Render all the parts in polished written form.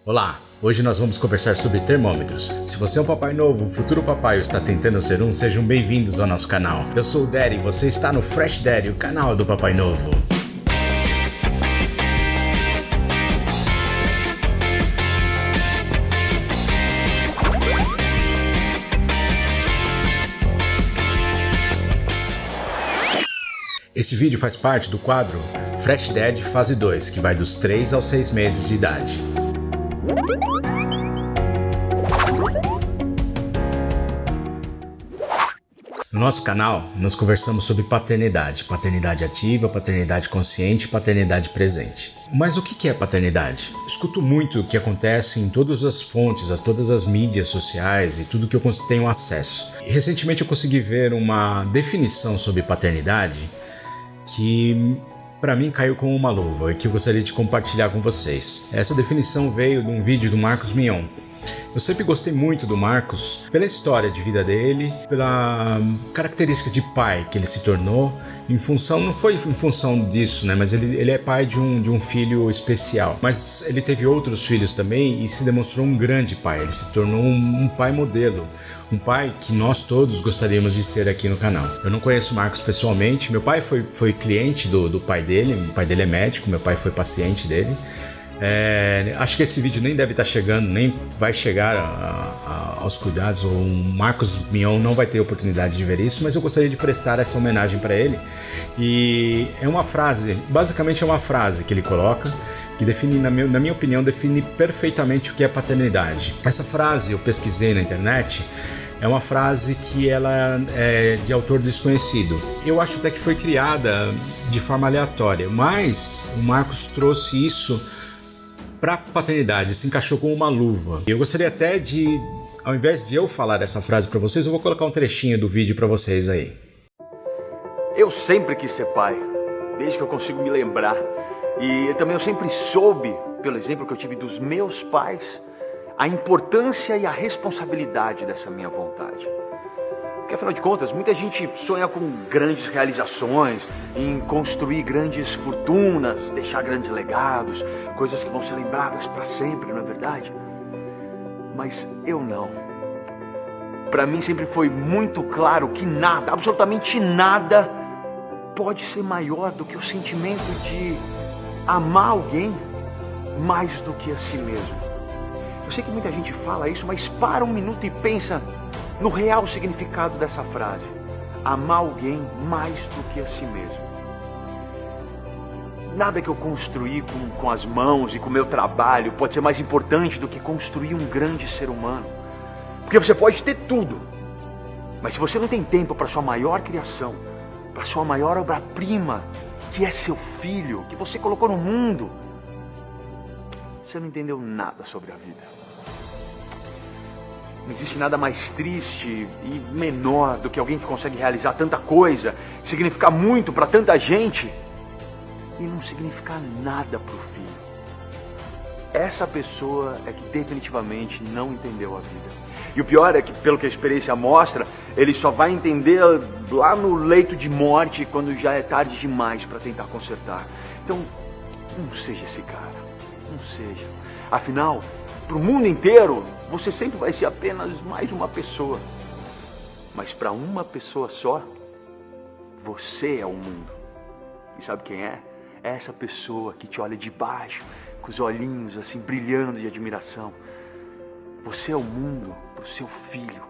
Olá, hoje nós vamos conversar sobre termômetros. Se você é um papai novo, um futuro papai ou está tentando ser um, sejam bem-vindos ao nosso canal. Eu sou o Daddy e você está no Fresh Daddy, o canal do papai novo. Este vídeo faz parte do quadro Fresh Daddy Fase 2, que vai dos 3 aos 6 meses de idade. No nosso canal, nós conversamos sobre paternidade, paternidade ativa, paternidade consciente, paternidade presente. Mas o que é paternidade? Eu escuto muito o que acontece em todas as fontes, a todas as mídias sociais e tudo que eu tenho acesso. E recentemente eu consegui ver uma definição sobre paternidade que para mim caiu como uma luva e que eu gostaria de compartilhar com vocês. Essa definição veio de um vídeo do Marcos Mion. Eu sempre gostei muito do Marcos pela história de vida dele, pela característica de pai que ele se tornou, não foi em função disso, né? Mas ele é pai de um filho especial. Mas ele teve outros filhos também e se demonstrou um grande pai. Ele se tornou um pai modelo, um pai que nós todos gostaríamos de ser aqui no canal. Eu não conheço o Marcos pessoalmente, meu pai foi cliente do pai dele, o pai dele é médico, meu pai foi paciente dele. Acho que esse vídeo nem deve estar chegando, nem vai chegar aos cuidados, ou o Marcos Mion não vai ter oportunidade de ver isso, mas eu gostaria de prestar essa homenagem para ele. E é uma frase, basicamente é uma frase que ele coloca, que define, na minha opinião, define perfeitamente o que é paternidade. Essa frase eu pesquisei na internet. É uma frase que ela é de autor desconhecido. Eu acho até que foi criada de forma aleatória, mas o Marcos trouxe isso para paternidade, se encaixou como uma luva. Eu gostaria até de, ao invés de eu falar essa frase para vocês, eu vou colocar um trechinho do vídeo para vocês aí. Eu sempre quis ser pai, desde que eu consigo me lembrar. E também eu sempre soube, pelo exemplo que eu tive dos meus pais, a importância e a responsabilidade dessa minha vontade. Porque afinal de contas, muita gente sonha com grandes realizações, em construir grandes fortunas, deixar grandes legados, coisas que vão ser lembradas para sempre, não é verdade? Mas eu não. Para mim sempre foi muito claro que nada, absolutamente nada, pode ser maior do que o sentimento de amar alguém mais do que a si mesmo. Eu sei que muita gente fala isso, mas para um minuto e pensa no real significado dessa frase. Amar alguém mais do que a si mesmo. Nada que eu construí com as mãos e com o meu trabalho pode ser mais importante do que construir um grande ser humano. Porque você pode ter tudo, mas se você não tem tempo para sua maior criação, para sua maior obra-prima, que é seu filho, que você colocou no mundo, você não entendeu nada sobre a vida. Não existe nada mais triste e menor do que alguém que consegue realizar tanta coisa, significar muito para tanta gente e não significar nada para o filho. Essa pessoa é que definitivamente não entendeu a vida. E o pior é que, pelo que a experiência mostra, ele só vai entender lá no leito de morte, quando já é tarde demais para tentar consertar. Então, não seja esse cara. Não seja. Afinal, para o mundo inteiro, você sempre vai ser apenas mais uma pessoa. Mas para uma pessoa só, você é o mundo. E sabe quem é? É essa pessoa que te olha de baixo, com os olhinhos assim brilhando de admiração. Você é o mundo para o seu filho.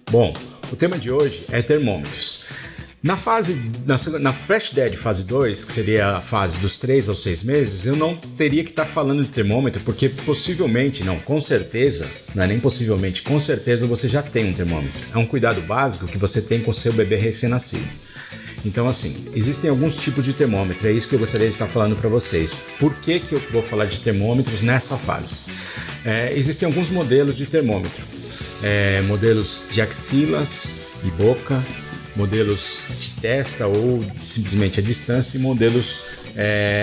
Bom, o tema de hoje é termômetros. Na Fresh Daddy fase 2, que seria a fase dos 3 aos 6 meses, eu não teria que estar falando de termômetro, porque possivelmente, não, com certeza, não é nem possivelmente, com certeza você já tem um termômetro. É um cuidado básico que você tem com seu bebê recém-nascido. Então assim, existem alguns tipos de termômetro, é isso que eu gostaria de estar falando para vocês. Por que eu vou falar de termômetros nessa fase? Existem alguns modelos de termômetro, modelos de axilas e boca, modelos de testa ou simplesmente a distância e modelos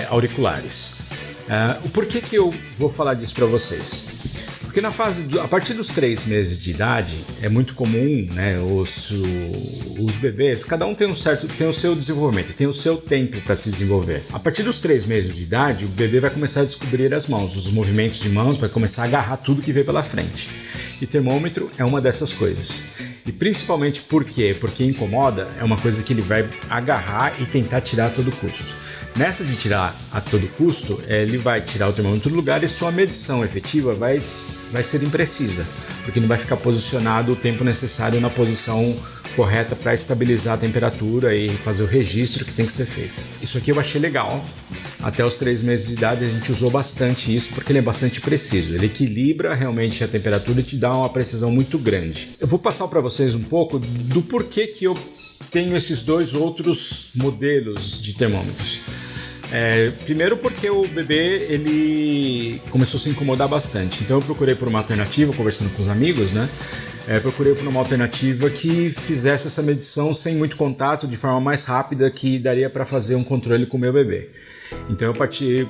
auriculares. O porquê que eu vou falar disso para vocês? Porque a partir dos 3 meses de idade, é muito comum, né, os bebês, cada um tem o seu desenvolvimento, tem o seu tempo para se desenvolver. A partir dos 3 meses de idade, o bebê vai começar a descobrir as mãos, os movimentos de mãos, vai começar a agarrar tudo que vê pela frente. E termômetro é uma dessas coisas. E principalmente por quê? Porque incomoda, é uma coisa que ele vai agarrar e tentar tirar a todo custo. Nessa de tirar a todo custo, ele vai tirar o termômetro do lugar e sua medição efetiva vai ser imprecisa, porque não vai ficar posicionado o tempo necessário na posição correta para estabilizar a temperatura e fazer o registro que tem que ser feito. Isso aqui eu achei legal. Até os 3 meses de idade a gente usou bastante isso porque ele é bastante preciso. Ele equilibra realmente a temperatura e te dá uma precisão muito grande. Eu vou passar para vocês um pouco do porquê que eu tenho esses 2 outros modelos de termômetros. Primeiro porque o bebê ele começou a se incomodar bastante. Então eu procurei por uma alternativa, conversando com os amigos, né? Procurei por uma alternativa que fizesse essa medição sem muito contato, de forma mais rápida, que daria para fazer um controle com o meu bebê. Então eu parti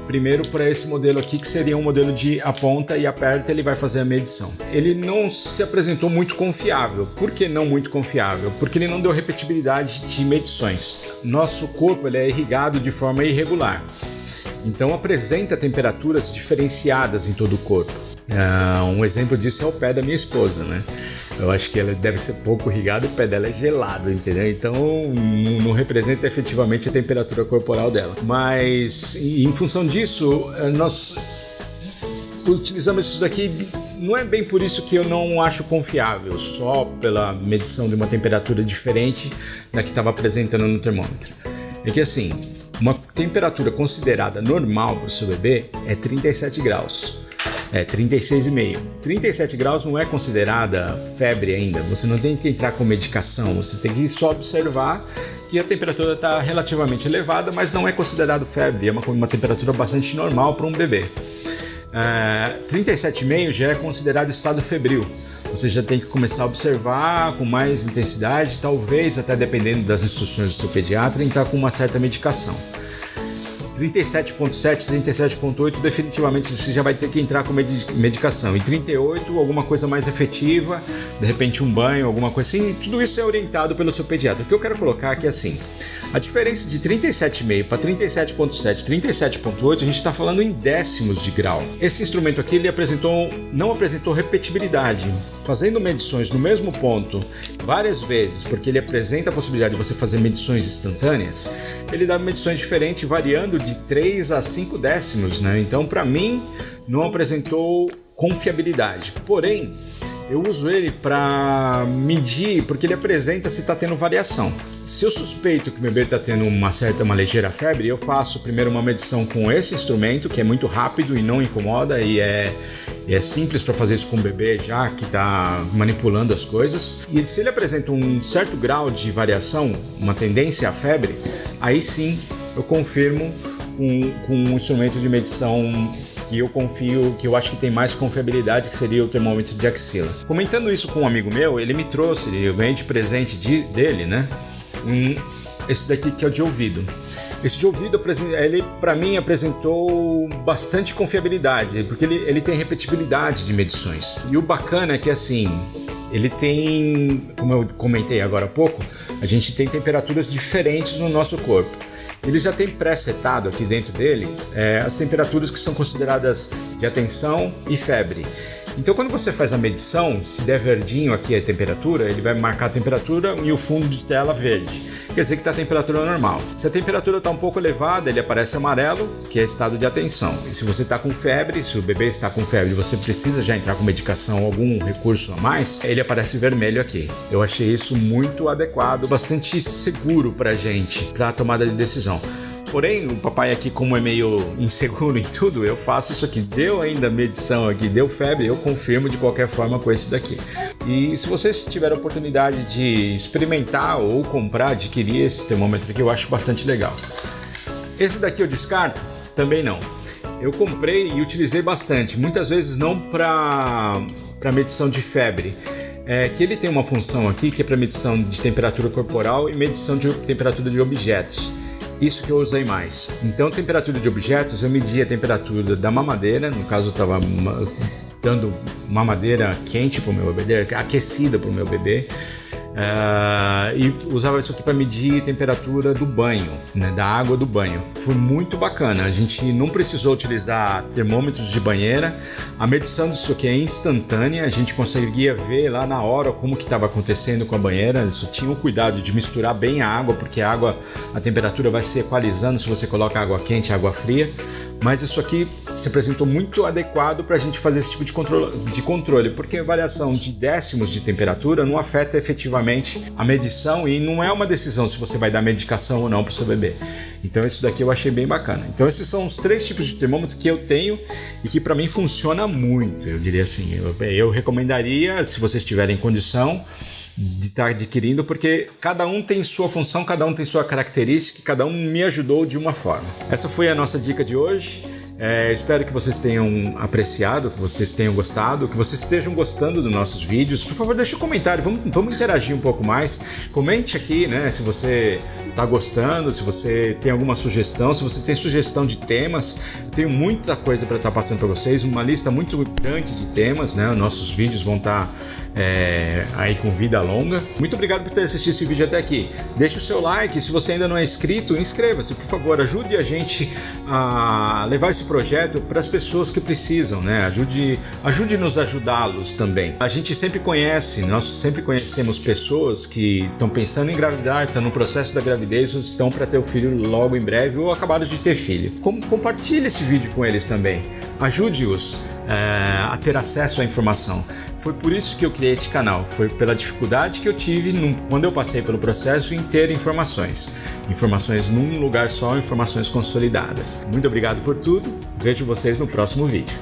primeiro para esse modelo aqui, que seria um modelo de aponta e aperta, ele vai fazer a medição. Ele não se apresentou muito confiável. Por que não muito confiável? Porque ele não deu repetibilidade de medições. Nosso corpo ele é irrigado de forma irregular, então apresenta temperaturas diferenciadas em todo o corpo. Um exemplo disso é o pé da minha esposa, né? Eu acho que ela deve ser pouco irrigada e o pé dela é gelado, entendeu? Então não representa efetivamente a temperatura corporal dela. Mas em função disso, nós utilizamos isso daqui. Não é bem por isso que eu não acho confiável, só pela medição de uma temperatura diferente da que estava apresentando no termômetro. É que assim, uma temperatura considerada normal para o seu bebê é 37 graus. 36,5. 37 graus não é considerada febre ainda. Você não tem que entrar com medicação. Você tem que só observar que a temperatura está relativamente elevada, mas não é considerado febre. É uma temperatura bastante normal para um bebê. 37,5 já é considerado estado febril. Você já tem que começar a observar com mais intensidade, talvez até dependendo das instruções do seu pediatra, entrar com uma certa medicação. 37,7, 37,8 definitivamente você já vai ter que entrar com medicação. E 38, alguma coisa mais efetiva, de repente um banho, alguma coisa assim. Tudo isso é orientado pelo seu pediatra. O que eu quero colocar aqui é assim: a diferença de 37,5 para 37,7, 37,8, a gente está falando em décimos de grau. Esse instrumento aqui ele não apresentou repetibilidade. Fazendo medições no mesmo ponto várias vezes, porque ele apresenta a possibilidade de você fazer medições instantâneas, ele dá medições diferentes, variando de 3 a 5 décimos, né? Então, para mim, não apresentou confiabilidade. Porém, eu uso ele para medir, porque ele apresenta se está tendo variação. Se eu suspeito que o bebê está tendo uma ligeira febre, eu faço primeiro uma medição com esse instrumento, que é muito rápido e não incomoda, e é simples para fazer isso com o bebê já que está manipulando as coisas. E se ele apresenta um certo grau de variação, uma tendência à febre, aí sim eu confirmo com um instrumento de medição que eu confio, que eu acho que tem mais confiabilidade, que seria o termômetro de axila. Comentando isso com um amigo meu, ele me trouxe, eu ganhei de presente dele, né? Esse daqui que é o de ouvido. Esse de ouvido, ele para mim apresentou bastante confiabilidade, porque ele tem repetibilidade de medições. E o bacana é que assim, ele tem, como eu comentei agora há pouco, a gente tem temperaturas diferentes no nosso corpo. Ele já tem pré-setado aqui dentro dele as temperaturas que são consideradas de atenção e febre. Então quando você faz a medição, se der verdinho aqui a temperatura, ele vai marcar a temperatura e o fundo de tela verde. Quer dizer que está a temperatura normal. Se a temperatura está um pouco elevada, ele aparece amarelo, que é estado de atenção. E se você está com febre, se o bebê está com febre e você precisa já entrar com medicação, algum recurso a mais, ele aparece vermelho aqui. Eu achei isso muito adequado, bastante seguro para a gente, para a tomada de decisão. Porém, o papai aqui, como é meio inseguro em tudo, eu faço isso aqui. Deu ainda medição aqui, deu febre, eu confirmo de qualquer forma com esse daqui. E se vocês tiverem a oportunidade de experimentar ou comprar, adquirir esse termômetro aqui, eu acho bastante legal. Esse daqui eu descarto? Também não. Eu comprei e utilizei bastante, muitas vezes não para medição de febre. Que ele tem uma função aqui que é para medição de temperatura corporal e medição de temperatura de objetos. Isso que eu usei mais. Então, temperatura de objetos, eu medi a temperatura da mamadeira, no caso eu estava dando mamadeira quente para o meu bebê, aquecida para o meu bebê. E usava isso aqui para medir a temperatura do banho, né, da água do banho. Foi muito bacana, a gente não precisou utilizar termômetros de banheira, a medição disso aqui é instantânea, a gente conseguia ver lá na hora como que estava acontecendo com a banheira. Isso tinha o cuidado de misturar bem a água, porque a temperatura vai se equalizando se você coloca água quente e água fria, mas isso aqui se apresentou muito adequado para a gente fazer esse tipo de controle, porque a variação de décimos de temperatura não afeta efetivamente a medição e não é uma decisão se você vai dar medicação ou não para o seu bebê. Então isso daqui eu achei bem bacana. Então esses são os 3 tipos de termômetro que eu tenho e que para mim funciona muito, eu diria assim. Eu recomendaria, se vocês tiverem condição, de estar adquirindo, porque cada um tem sua função, cada um tem sua característica e cada um me ajudou de uma forma. Essa foi a nossa dica de hoje. Espero que vocês tenham apreciado, que vocês tenham gostado, que vocês estejam gostando dos nossos vídeos. Por favor, deixe um comentário, vamos interagir um pouco mais. Comente aqui, né, se você está gostando, se você tem alguma sugestão, se você tem sugestão de temas. Eu tenho muita coisa para estar passando para vocês, uma lista muito grande de temas, né? Nossos vídeos vão estar aí com vida longa. Muito obrigado por ter assistido esse vídeo até aqui. Deixe o seu like, se você ainda não é inscrito, inscreva-se, por favor, ajude a gente a levar esse projeto para as pessoas que precisam, né? Ajude-nos a ajudá-los também. A gente sempre conhece, nós sempre conhecemos pessoas que estão pensando em engravidar, estão no processo da gravidez ou estão para ter o filho logo em breve ou acabaram de ter filho. Compartilhe esse vídeo com eles também. Ajude-os a ter acesso à informação. Foi por isso que eu criei este canal, foi pela dificuldade que eu tive quando eu passei pelo processo em ter informações num lugar só, informações consolidadas. Muito obrigado por tudo, vejo vocês no próximo vídeo.